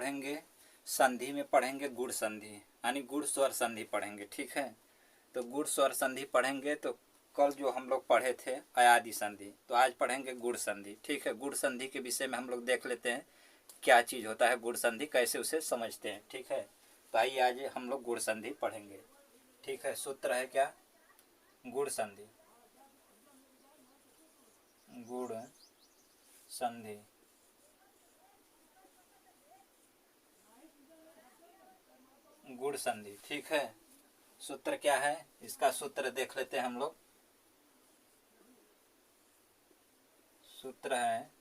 पढ़ेंगे, संधि में पढ़ेंगे गुण संधि, यानी गुण स्वर संधि पढ़ेंगे। ठीक है, तो गुण स्वर संधि पढ़ेंगे। तो कल जो हम लोग पढ़े थे अयादि संधि, तो आज पढ़ेंगे गुण संधि। ठीक है, गुण संधि के विषय में हम लोग देख लेते हैं क्या चीज़ होता है गुण संधि, कैसे उसे समझते हैं। ठीक है, तो आइए आज हम लोग गुण संधि पढ़ेंगे। ठीक है, सूत्र है क्या? गुण संधि। गुण संधि, गुण संधि। ठीक है, सूत्र क्या है? इसका सूत्र देख लेते हैं हम लोग। सूत्र है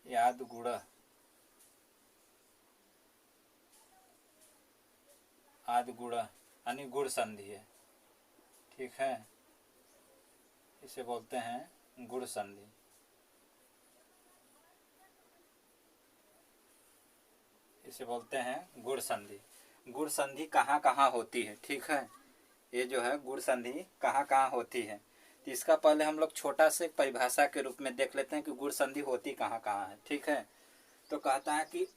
याद गुण, आद गुण यानी गुण संधि है। ठीक है, इसे बोलते हैं गुण संधि। इसे बोलते हैं गुण संधि। गुण संधि कहाँ कहाँ होती है? ठीक है, ये जो है गुण संधि कहाँ कहाँ होती है, तो इसका पहले हम लोग छोटा से परिभाषा के रूप में देख लेते हैं कि गुण संधि होती कहाँ कहाँ है। ठीक है, तो कहता है कि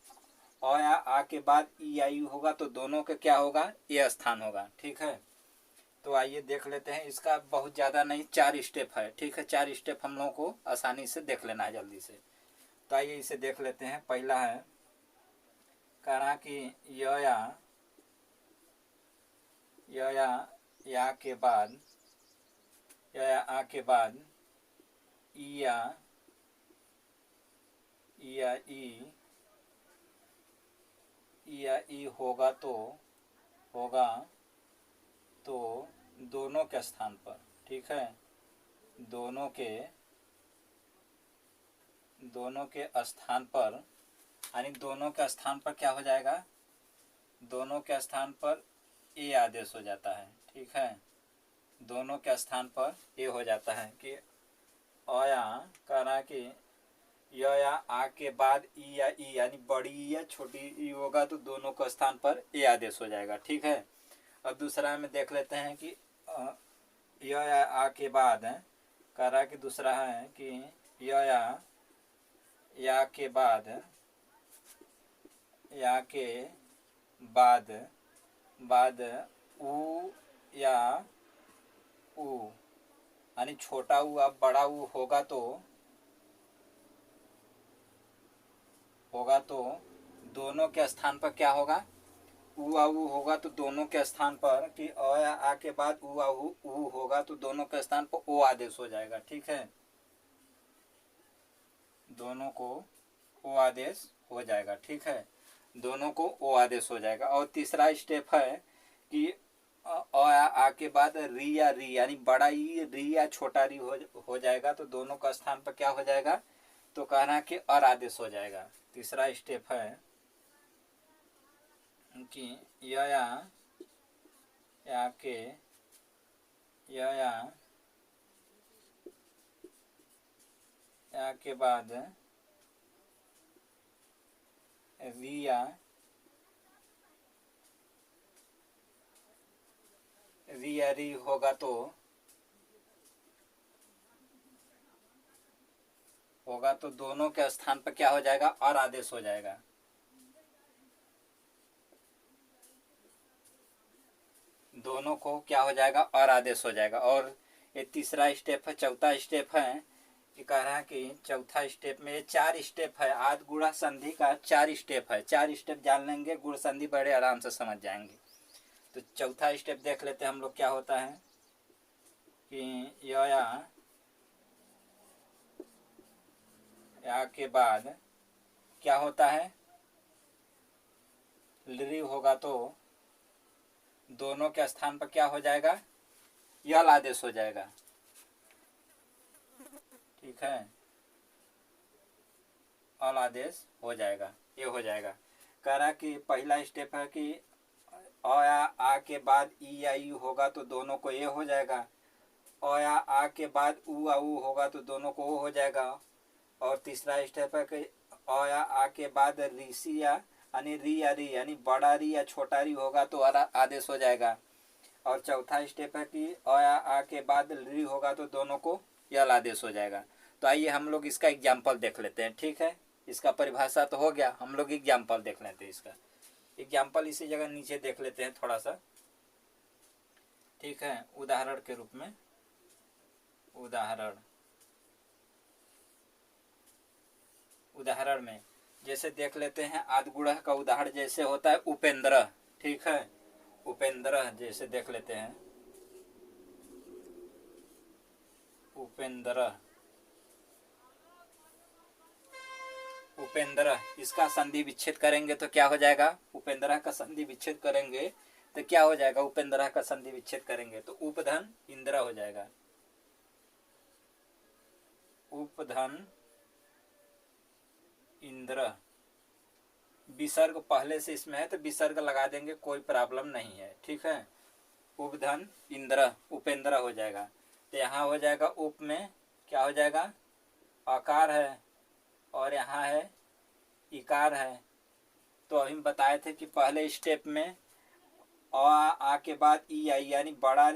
अ या आ के बाद ई या यू होगा तो दोनों के क्या होगा? ये स्थान होगा। ठीक है, तो आइए देख लेते हैं। इसका बहुत ज़्यादा नहीं, 4 स्टेप है। ठीक है, 4 स्टेप हम लोगों को आसानी से देख लेना है जल्दी से। तो आइए इसे देख लेते हैं। पहला है कहा कि या के बाद या आ के बाद ई या ई होगा तो दोनों के स्थान पर। ठीक है, दोनों के स्थान पर, यानी दोनों के स्थान पर क्या हो जाएगा? दोनों के स्थान पर ए आदेश हो जाता है। ठीक है, दोनों के स्थान पर ए हो जाता है कि अया करा कि या आ के बाद ई या ई यानी बड़ी ई या छोटी ई होगा तो दोनों के स्थान पर ए आदेश हो जाएगा। ठीक है, अब दूसरा में देख लेते हैं कि या आ के बाद करा कि दूसरा है कि या के बाद ऊ या ऊ यानी छोटा ऊ अब बड़ा ऊ होगा तो दोनों के स्थान पर क्या होगा? ऊ आ ऊ होगा तो दोनों के स्थान पर कि अ या आ के बाद ऊ आ ऊ होगा तो दोनों के स्थान पर ओ आदेश हो जाएगा। ठीक है, दोनों को ओ आदेश हो जाएगा। ठीक है, दोनों को ओ आदेश हो जाएगा। और तीसरा स्टेप है कि अ आ के बाद री या री यानी बड़ा ई री या छोटा री हो जाएगा तो दोनों का स्थान पर क्या हो जाएगा? तो कहना कि अर आदेश हो जाएगा। तीसरा स्टेप है कि या के बाद री होगा तो दोनों के स्थान पर क्या हो जाएगा? और आदेश हो जाएगा। दोनों को क्या हो जाएगा? और आदेश हो जाएगा। और ये तीसरा स्टेप है। चौथा स्टेप है कि कह रहा है कि चौथा स्टेप में ये 4 स्टेप है। आद गुणा संधि का 4 स्टेप है। 4 स्टेप जान लेंगे गुण संधि बड़े आराम से समझ जाएंगे। तो चौथा स्टेप देख लेते हैं हम लोग क्या होता है कि या के बाद क्या होता है? लरी होगा तो दोनों के स्थान पर क्या हो जाएगा? यल आदेश हो जाएगा। ठीक है, अल आदेश हो जाएगा, ये हो जाएगा। कह रहा कि पहला स्टेप है कि अ या आ के बाद ई या यू होगा तो दोनों को ये हो जाएगा। अ या आ के बाद ऊ आ ऊ होगा तो दोनों को ओ हो जाएगा। और तीसरा स्टेप है कि अ या आ के बाद ऋषि या यानी री या री यानी बड़ा री या छोटा री होगा तो आदेश हो जाएगा। और चौथा स्टेप है कि अ या आ के बाद री होगा तो दोनों को यल आदेश हो जाएगा। तो आइए हम लोग इसका एग्जाम्पल देख लेते हैं। ठीक है, इसका परिभाषा तो हो गया, हम लोग एग्जाम्पल देख लेते हैं। इसका एग्जाम्पल इसी जगह नीचे देख लेते हैं थोड़ा सा। ठीक है, उदाहरण के रूप में, उदाहरण में जैसे देख लेते हैं आदगुणः का उदाहरण जैसे होता है उपेंद्र। ठीक है, उपेंद्र जैसे देख लेते हैं, उपेंद्र, उपेंद्र, इसका संधि विच्छेद करेंगे तो क्या हो जाएगा? उपेंद्र का संधि विच्छेद करेंगे तो क्या हो जाएगा? उपेंद्र का संधि विच्छेद करेंगे तो उपधन इंद्र हो जाएगा। उपधन इंद्र, विसर्ग पहले से इसमें है तो विसर्ग लगा देंगे, कोई प्रॉब्लम नहीं है। ठीक है, उपधन इंद्र, उपेंद्र हो जाएगा। तो यहाँ हो जाएगा उप में क्या हो जाएगा? आकार है और यहाँ है इकार है। तो अभी हम बताए थे कि पहले स्टेप में आ के बाद ई आई, यानी बड़ा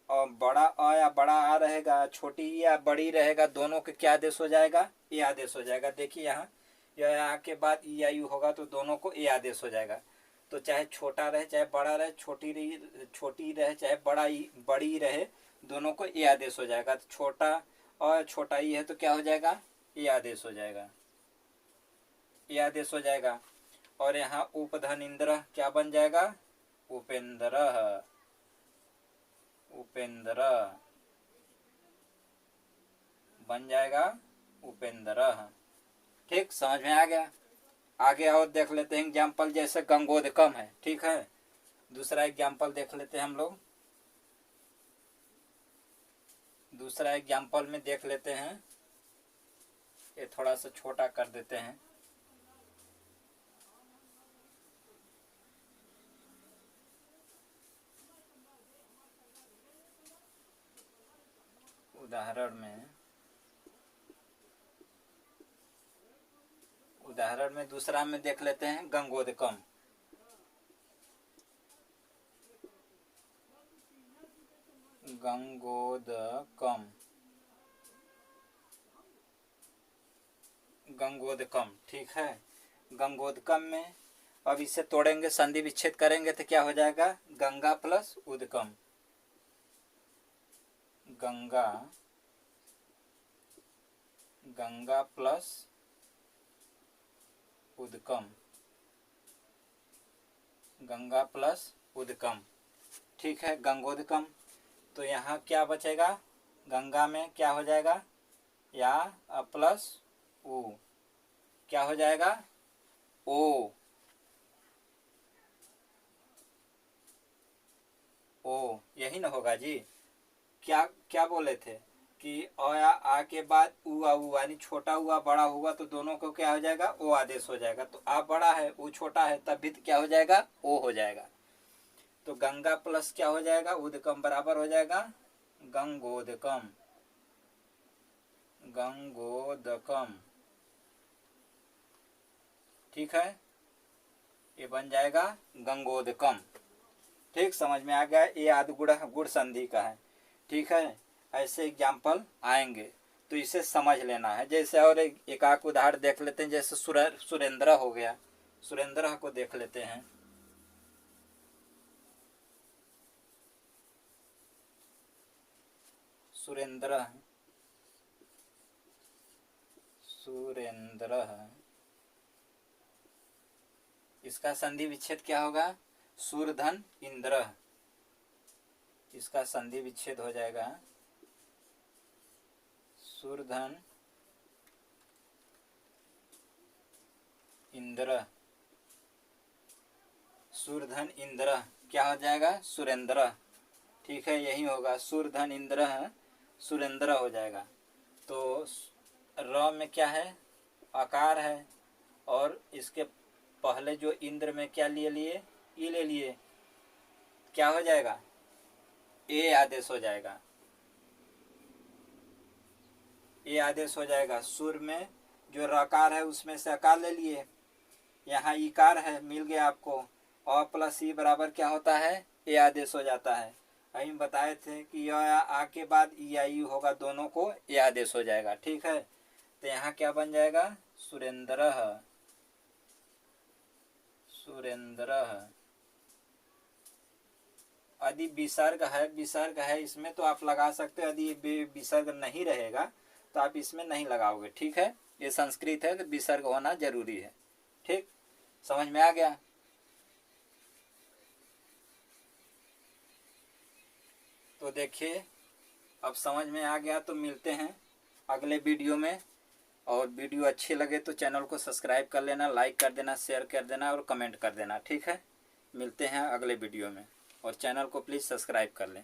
और बड़ा अ या बड़ा आ रहेगा, छोटी ई या बड़ी रहेगा, दोनों के क्या आदेश हो जाएगा? ए आदेश हो जाएगा। देखिए यहाँ यह आ के बाद ई आई होगा तो दोनों को ए आदेश हो जाएगा। तो चाहे छोटा रहे चाहे बड़ा रहे, छोटी रहे चाहे बड़ी रहे, दोनों को ए आदेश हो जाएगा। तो छोटा और छोटा ई है तो क्या हो जाएगा? ए आदेश हो जाएगा, ए आदेश हो जाएगा। और यहाँ उपधन इंद्र क्या बन जाएगा? उपेंद्र, उपेंद्र बन जाएगा, उपेंद्र। ठीक, समझ में आ गया? आगे और देख लेते हैं एग्जाम्पल, जैसे गंगोदकम है। ठीक है, दूसरा एग्जाम्पल देख लेते हैं हम लोग। दूसरा एग्जाम्पल में देख लेते हैं, ये थोड़ा सा छोटा कर देते हैं। उदाहरण में दूसरा में देख लेते हैं गंगोदकम। गंगोदकम, गंगोदकम। ठीक है, गंगोदकम में अब इसे तोड़ेंगे, संधि विच्छेद करेंगे तो क्या हो जाएगा? गंगा प्लस उदकम, गंगा, गंगा प्लस उदकम, गंगा प्लस उदकम। ठीक है, गंगोदकम। तो यहाँ क्या बचेगा? गंगा में क्या हो जाएगा? या प्लस उ, क्या हो जाएगा? ओ, ओ, यही ना होगा जी? क्या क्या बोले थे कि अ या आ के बाद उ आ उ, यानी छोटा हुआ बड़ा हुआ तो दोनों को क्या हो जाएगा? ओ आदेश हो जाएगा। तो आ बड़ा है उ छोटा है तब भी तो क्या हो जाएगा? ओ हो जाएगा। तो गंगा प्लस क्या हो जाएगा? उदकम बराबर हो जाएगा गंगोदकम, गंगोदकम। ठीक है, ये बन जाएगा गंगोदकम। ठीक, समझ में आ गया? ये आदगुण गुण संधि का है। ठीक है, ऐसे एग्जाम्पल आएंगे तो इसे समझ लेना है। जैसे और एक आध उदाहरण देख लेते हैं, जैसे सुरेंद्र हो गया, सुरेंद्र को देख लेते हैं। सुरेंद्र, सुरेंद्र, इसका संधि विच्छेद क्या होगा? सूरधन इंद्र, इसका संधि विच्छेद हो जाएगा सूरधन इंद्र, सूरधन इंद्र क्या हो जाएगा? सुरेंद्र। ठीक है, यही होगा, सूरधन इंद्र सुरेंद्र हो जाएगा। तो र में क्या है? आकार है, और इसके पहले जो इंद्र में क्या लिए? ई ले लिए, क्या हो जाएगा? ए आदेश हो जाएगा, ए आदेश हो जाएगा। सुर में जो रकार है उसमें से आकार ले लिए, यहाँ इकार है, मिल गया आपको। और प्लस ई बराबर क्या होता है? ए आदेश हो जाता है। हम बताए थे कि य आ के बाद ई आई यू होगा, दोनों को ये आदेश हो जाएगा। ठीक है, तो यहाँ क्या बन जाएगा? सुरेंद्रः, सुरेंद्रः। यदि विसर्ग है इसमें तो आप लगा सकते हो, यदि विसर्ग नहीं रहेगा तो आप इसमें नहीं लगाओगे। ठीक है, ये संस्कृत है तो विसर्ग होना जरूरी है। ठीक, समझ में आ गया? तो देखिए, अब समझ में आ गया। तो मिलते हैं अगले वीडियो में, और वीडियो अच्छी लगे तो चैनल को सब्सक्राइब कर लेना, लाइक कर देना, शेयर कर देना और कमेंट कर देना। ठीक है, मिलते हैं अगले वीडियो में, और चैनल को प्लीज़ सब्सक्राइब कर लें।